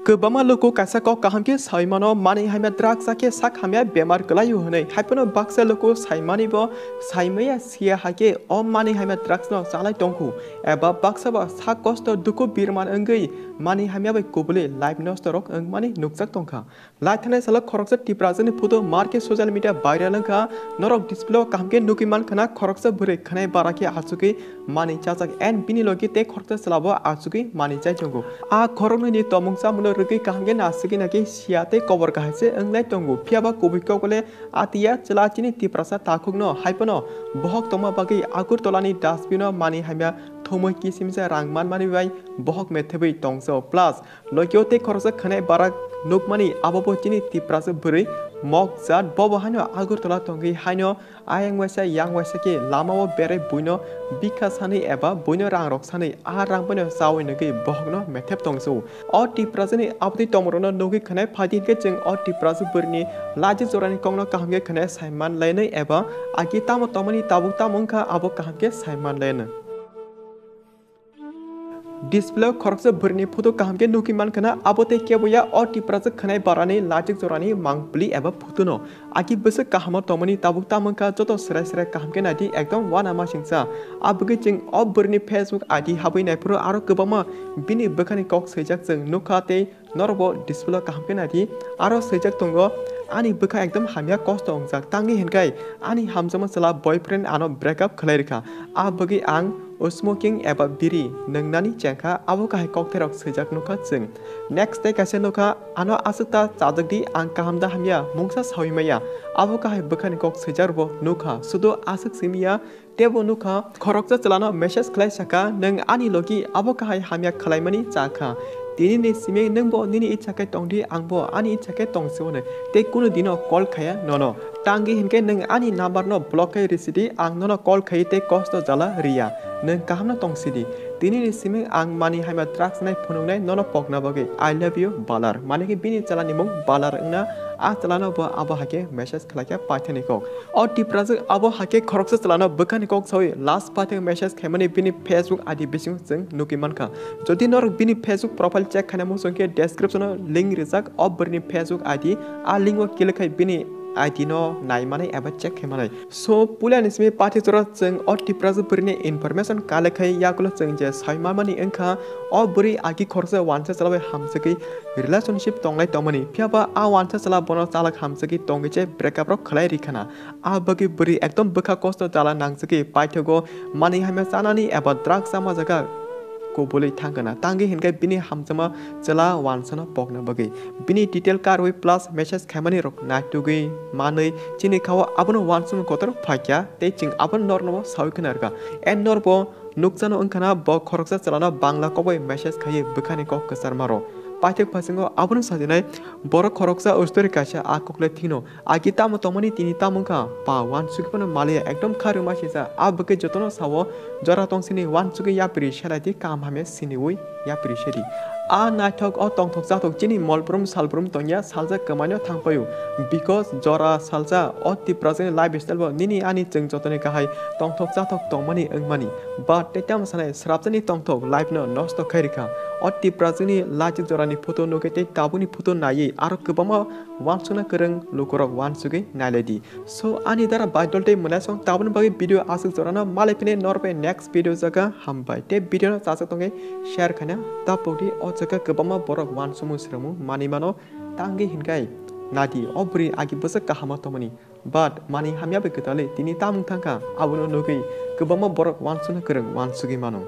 Kebama loko kaisa ko kaham ke saimano mani hamya drug sake sak hamya bemar kelayu honai haipono baksa loko saimani bo saimaya sia hake o mani hamya drugs no salai tongku eba baksa ba sak kosto duku birman enggei mani hamya bai kubule live nosto rok eng mani nuksak tongka laithane sala khoroksa tiprajwk ni photo marke social media viral engka norok display kaham ke nukiman khana khoroksa bure khanai baraki asuki mani chajak en bini logi te khoroksa salabo asuki mani chai tongo a khorokni ni tomungsa muno rugi kahangge nasigi naki siate kobor kahase englai tongo phiaba kubiko kole atia chelachini tiprasa takukno haipono bohok toma bagi agur tolani dustbino mani hamya thomoi kisimse rangman mani bai bohok methebai tongso plus lokyote khoroksa khanai barak nukmani abobo chini tiprasa buri mok zat bobo hano agur tola tongi hano ayang wasa yang wasa ke lamao bere buino bikasani eba buino rang roksani a rangbono sawi nagi bohokno methep tongso o tiprasani abdi tomorono nogi khane phadi ke jeng o tiprasu burni laji jorani kongno kahangge khane saiman lainai eba agi tamo tomani tabuk tamongkha abo kahangge saiman laina display khoroksa burni photo kahamke nukiman khana abote keboya o tiprajwk khanai barani lajik jorani mangpli eba photo no aki bese kahama tomani tabuk tamangka joto srai srai kahamke nadi ekdom wana ma singsa abugi jing o burni facebook id habai naipro aro kobama bini bekhani kok seijak jeng nukhate norbo display kahamke nadi aro seijak tongo ani bekha ekdom hamya kosto ongjak tangi henkai ani hamjama sala boyfriend ano breakup khlairikha abugi ang smoking eba biri nengnani chengkha abo kahai kokterok seijak nukha jeng next day kaise nukha ano asukta chadakdi ang kahamda hamya mungsa sawimaya abo kahai bekhani kok seijarbo nukha sudo asuk simia tebo nukha khoroksa chalano message khlai saka neng ani logi abo kahai hamya khlaimani chakha tini ni sime nengbo nini ichake tongdi angbo ani ichake tongsone te kuno dino call khaya nono tangi hinke neng ani number no block kai risidi ang nono call khai te kosto jala ria neng kahamna tongsidi tini ni sime ang mani haima drugs nai phunungnai nono pokna bage I love you balar mane ki bini chalani mung balar na a chalano bo abo hake message khlaka paithani kok o tiprajwk abo hake khoroksa chalano bekhani kok soi last pathing message khaimani bini facebook adi bising jeng nukimankha jodi nor bini facebook profile check khanamo songke description link rijak o burni facebook id a link o kilakai bini id no naimane eba check khaimane so pulan ismi pathi jora jeng o tiprajwk burni information kalakai yakulo jeng je saimamani engkha o buri agi khorsa wansa chalabai hamsaki relationship tonglai tomani phiaba a wansa chala bono chalak hamsaki tongiche breakup rok khlai rikhana a bagi buri ekdom bekha kosto jala nangsaki paithogo mani hamya chanani eba drugs sama jaga kobole thangana tangi hinkai bini hamjama chala wansana pokna bagi bini detail karwi plus message khamani rok natugi manui chini khawa abono wansum kotor phakya te ching abon norno sawiknarga en norbo nukjano ongkhana bo khoroksa chalana bangla koboi message khaye bekhani kok kasar maro paithak pasingo abono sajinai borok khoroksa ustori kaisa akokle thino agi tamo tomani tini tamongkha pa wan sukipana malia ekdom kharu masisa abke jotono sawo jora tongsini wan suki yapri shalati kam hame siniwi yapri sheri a naithok o tongthok jathok chini molbrum salbrum tongya salja kamano thangpayu because jora salja o tiprajwk lifestyle bo nini ani jeng jotoni kahai tongthok jathok tongmani engmani but tetam sanai srapjani tongthok life no nosto khairikha o tiprajwk ni lajik jorani photo nukete tabuni photo nai aro kobama wansuna kereng lukorok wansugi nailedi so ani dara baidolte munasong tabun bagi video asuk jorana malipine norpe next video jaga hambai te video no chachak tonge share khana tapodi o jaga kobama borok wansumu sramu manimano tangi hinkai nadi obri agi bosa kahama tomani but mani hamya be ketale tini tamung thangka abuno nugi kobama borok wansuna kereng wansugi mano